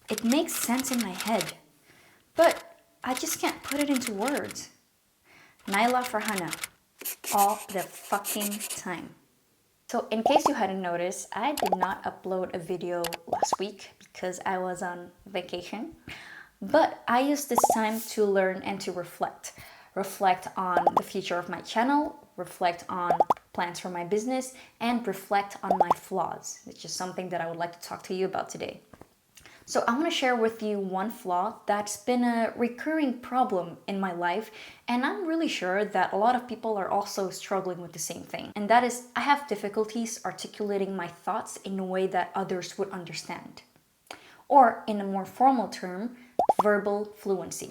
It makes sense in my head, but I just can't put it into words. Naila Farhana, all the fucking time. So in case you hadn't noticed, I did not upload a video last week because I was on vacation. But I used this time to learn and to reflect. Reflect on the future of my channel, reflect on plans for my business, and reflect on my flaws, which is something that I would like to talk to you about today. So I want to share with you one flaw that's been a recurring problem in my life, and I'm really sure that a lot of people are also struggling with the same thing. And that is, I have difficulties articulating my thoughts in a way that others would understand. Or in a more formal term, verbal fluency.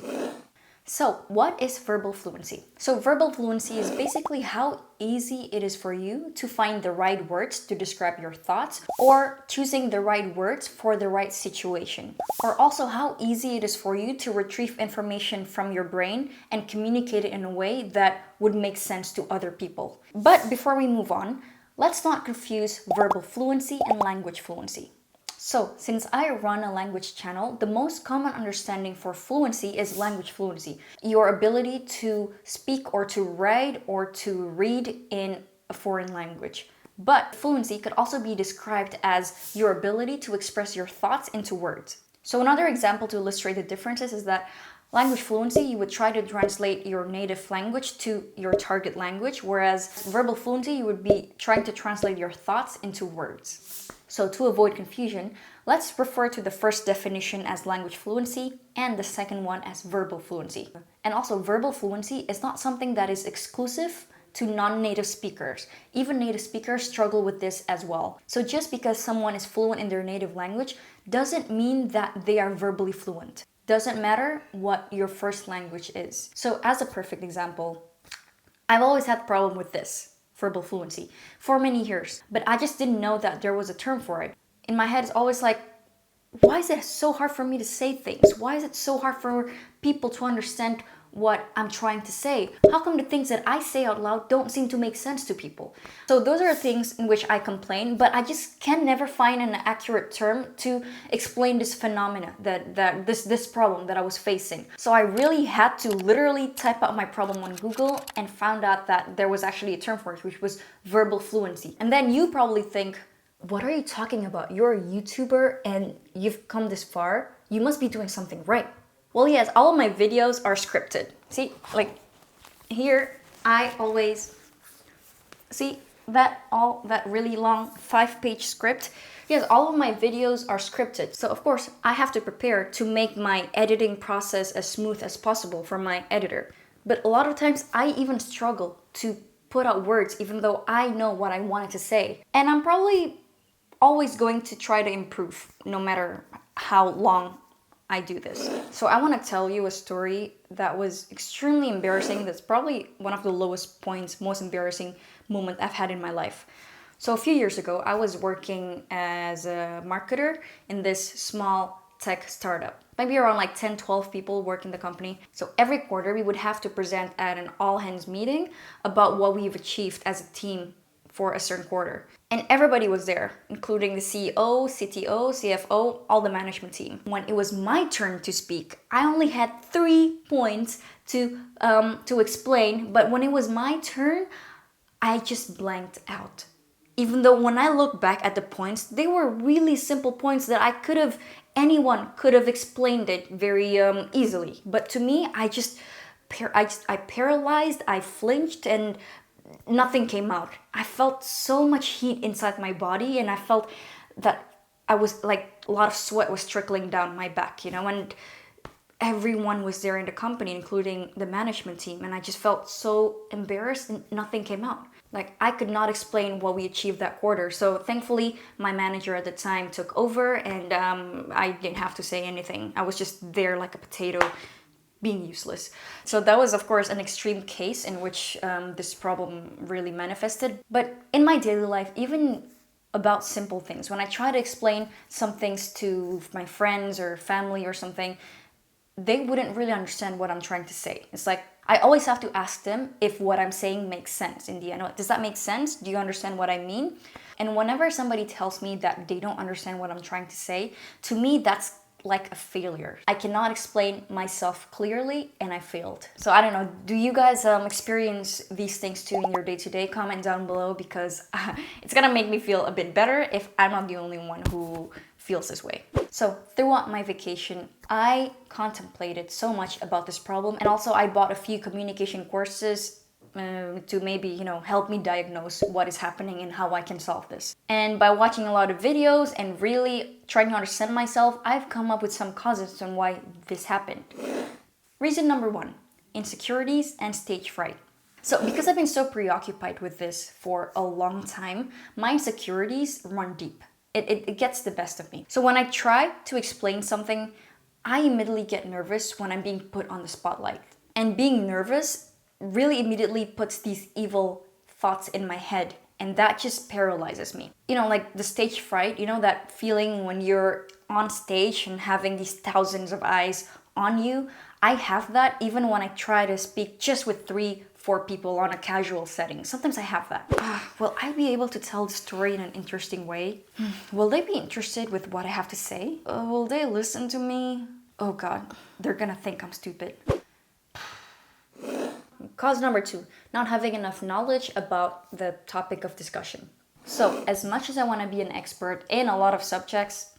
So what is verbal fluency? So verbal fluency is basically how easy it is for you to find the right words to describe your thoughts, or choosing the right words for the right situation. Or also how easy it is for you to retrieve information from your brain and communicate it in a way that would make sense to other people. But before we move on, let's not confuse verbal fluency and language fluency. So, since I run a language channel, the most common understanding for fluency is language fluency. Your ability to speak or to write or to read in a foreign language. But fluency could also be described as your ability to express your thoughts into words. So another example to illustrate the differences is that language fluency, you would try to translate your native language to your target language, whereas verbal fluency, you would be trying to translate your thoughts into words. So to avoid confusion, let's refer to the first definition as language fluency and the second one as verbal fluency. And also, verbal fluency is not something that is exclusive to non-native speakers. Even native speakers struggle with this as well. So just because someone is fluent in their native language doesn't mean that they are verbally fluent. Doesn't matter what your first language is. So as a perfect example, I've always had a problem with this. Verbal fluency for many years, but I just didn't know that there was a term for it. In my head, it's always like, why is it so hard for me to say things? Why is it so hard for people to understand what I'm trying to say? How come the things that I say out loud don't seem to make sense to people? So those are things in which I complain, but I just can never find an accurate term to explain this phenomena, this problem that I was facing. So I really had to literally type out my problem on Google and found out that there was actually a term for it, which was verbal fluency. And then you probably think, what are you talking about? You're a YouTuber and you've come this far. You must be doing something right. Well, yes, all of my videos are scripted. See, like here, I always see that really long 5-page script. Yes, all of my videos are scripted. So of course, I have to prepare to make my editing process as smooth as possible for my editor. But a lot of times I even struggle to put out words even though I know what I wanted to say. And I'm probably always going to try to improve no matter how long I do this. So I want to tell you a story that was extremely embarrassing. That's probably one of the lowest points, most embarrassing moment I've had in my life. So a few years ago, I was working as a marketer in this small tech startup. Maybe around like 10, 12 people work in the company. So every quarter we would have to present at an all hands meeting about what we've achieved as a team for a certain quarter. And everybody was there, including the CEO, CTO, CFO, all the management team. When it was my turn to speak, I only had 3 points to explain, but when it was my turn, I just blanked out. Even though when I look back at the points, they were really simple points that anyone could have explained it very easily. But to me, I paralyzed, I flinched, and nothing came out. I felt so much heat inside my body, and I felt that I was like, a lot of sweat was trickling down my back, and everyone was there in the company, including the management team, and I just felt so embarrassed and nothing came out. Like, I could not explain what we achieved that quarter. So thankfully, my manager at the time took over, and I didn't have to say anything. I was just there like a potato, being useless. So that was, of course, an extreme case in which this problem really manifested. But in my daily life, even about simple things, when I try to explain some things to my friends or family or something, they wouldn't really understand what I'm trying to say. It's like, I always have to ask them if what I'm saying makes sense in the end. Does that make sense? Do you understand what I mean? And whenever somebody tells me that they don't understand what I'm trying to say, to me, that's like a failure. I cannot explain myself clearly and I failed. So I don't know, do you guys experience these things too in your day-to-day? Comment down below, because it's gonna make me feel a bit better if I'm not the only one who feels this way. So throughout my vacation, I contemplated so much about this problem, and also I bought a few communication courses to maybe, help me diagnose what is happening and how I can solve this. And by watching a lot of videos and really trying to understand myself, I've come up with some causes on why this happened. Reason number 1, insecurities and stage fright. So because I've been so preoccupied with this for a long time, my insecurities run deep. It gets the best of me. So when I try to explain something, I immediately get nervous when I'm being put on the spotlight. And being nervous really immediately puts these evil thoughts in my head, and that just paralyzes me. Like the stage fright, that feeling when you're on stage and having these thousands of eyes on you. I have that even when I try to speak just with 3-4 people on a casual setting. Sometimes I have that. Will I be able to tell the story in an interesting way? Will they be interested with what I have to say? Will they listen to me? Oh God, they're gonna think I'm stupid. Cause number 2, not having enough knowledge about the topic of discussion. So as much as I want to be an expert in a lot of subjects,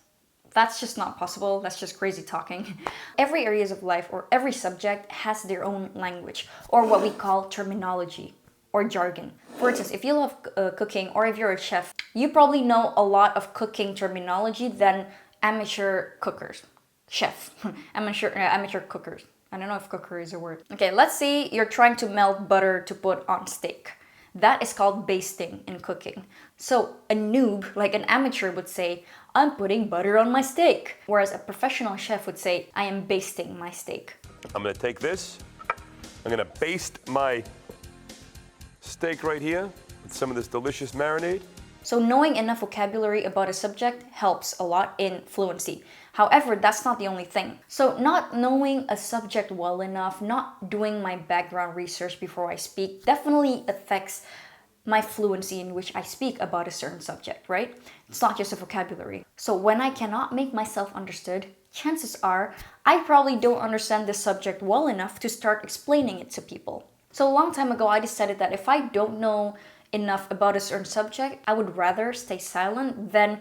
that's just not possible. That's just crazy talking. Every areas of life or every subject has their own language, or what we call terminology or jargon. For instance, if you love cooking, or if you're a chef, you probably know a lot of cooking terminology than amateur cookers. Chef, amateur cookers. I don't know if cooker is a word. Okay, let's say you're trying to melt butter to put on steak. That is called basting in cooking. So a noob, like an amateur, would say, I'm putting butter on my steak. Whereas a professional chef would say, I am basting my steak. I'm gonna take this, I'm gonna baste my steak right here with some of this delicious marinade. So knowing enough vocabulary about a subject helps a lot in fluency. However, that's not the only thing. So not knowing a subject well enough, not doing my background research before I speak, definitely affects my fluency in which I speak about a certain subject, right? It's not just a vocabulary. So when I cannot make myself understood, chances are I probably don't understand this subject well enough to start explaining it to people. So a long time ago, I decided that if I don't know enough about a certain subject, I would rather stay silent than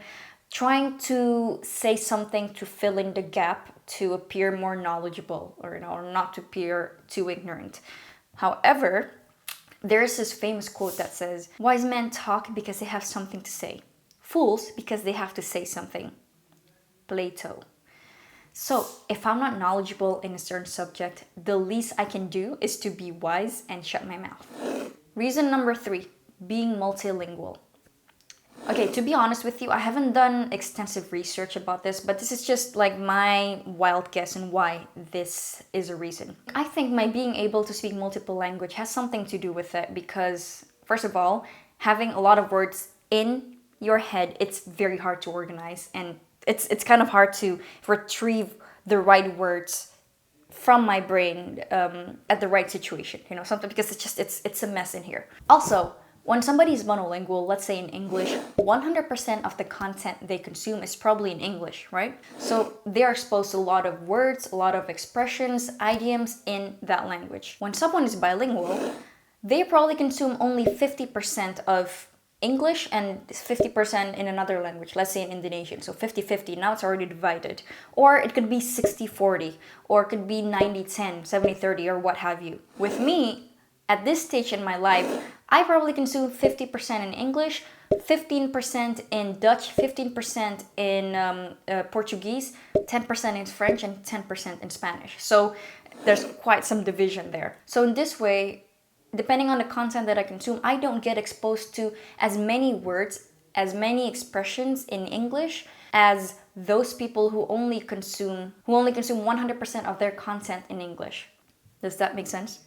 trying to say something to fill in the gap to appear more knowledgeable, or not to appear too ignorant. However, there's this famous quote that says, wise men talk because they have something to say, fools because they have to say something. Plato. So if I'm not knowledgeable in a certain subject, the least I can do is to be wise and shut my mouth. Reason number 3, being multilingual. Okay, to be honest with you, I haven't done extensive research about this, but this is just like my wild guess and why this is a reason. I think my being able to speak multiple language has something to do with it because, first of all, having a lot of words in your head, it's very hard to organize, and it's kind of hard to retrieve the right words from my brain at the right situation, something, because it's a mess in here. Also, when somebody is monolingual, let's say in English, 100% of the content they consume is probably in English, right? So they are exposed to a lot of words, a lot of expressions, idioms in that language. When someone is bilingual, they probably consume only 50% of English and 50% in another language, let's say in Indonesian. So 50-50, now it's already divided. Or it could be 60-40, or it could be 90-10, 70-30, or what have you. With me, at this stage in my life, I probably consume 50% in English, 15% in Dutch, 15% in Portuguese, 10% in French, and 10% in Spanish. So there's quite some division there. So in this way, depending on the content that I consume, I don't get exposed to as many words, as many expressions in English as those people who only consume 100% of their content in English. Does that make sense?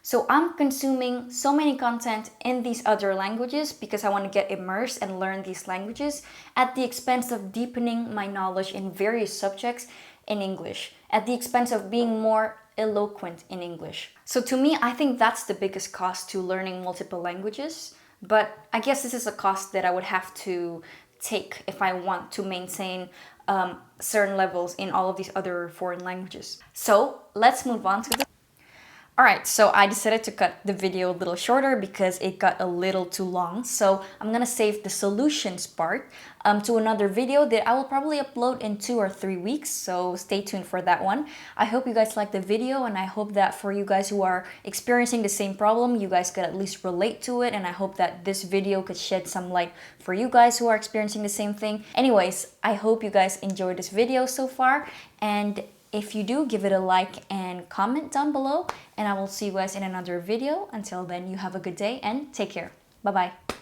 So I'm consuming so many content in these other languages because I want to get immersed and learn these languages at the expense of deepening my knowledge in various subjects in English, at the expense of being more eloquent in English. So to me, I think that's the biggest cost to learning multiple languages. But I guess this is a cost that I would have to take if I want to maintain certain levels in all of these other foreign languages. So let's move on to the... Alright, so I decided to cut the video a little shorter because it got a little too long. So I'm gonna save the solutions part to another video that I will probably upload in 2 or 3 weeks. So stay tuned for that one. I hope you guys liked the video, and I hope that for you guys who are experiencing the same problem, you guys could at least relate to it. And I hope that this video could shed some light for you guys who are experiencing the same thing. Anyways, I hope you guys enjoyed this video so far. And if you do, give it a like and comment down below, and I will see you guys in another video. Until then, you have a good day and take care. Bye bye.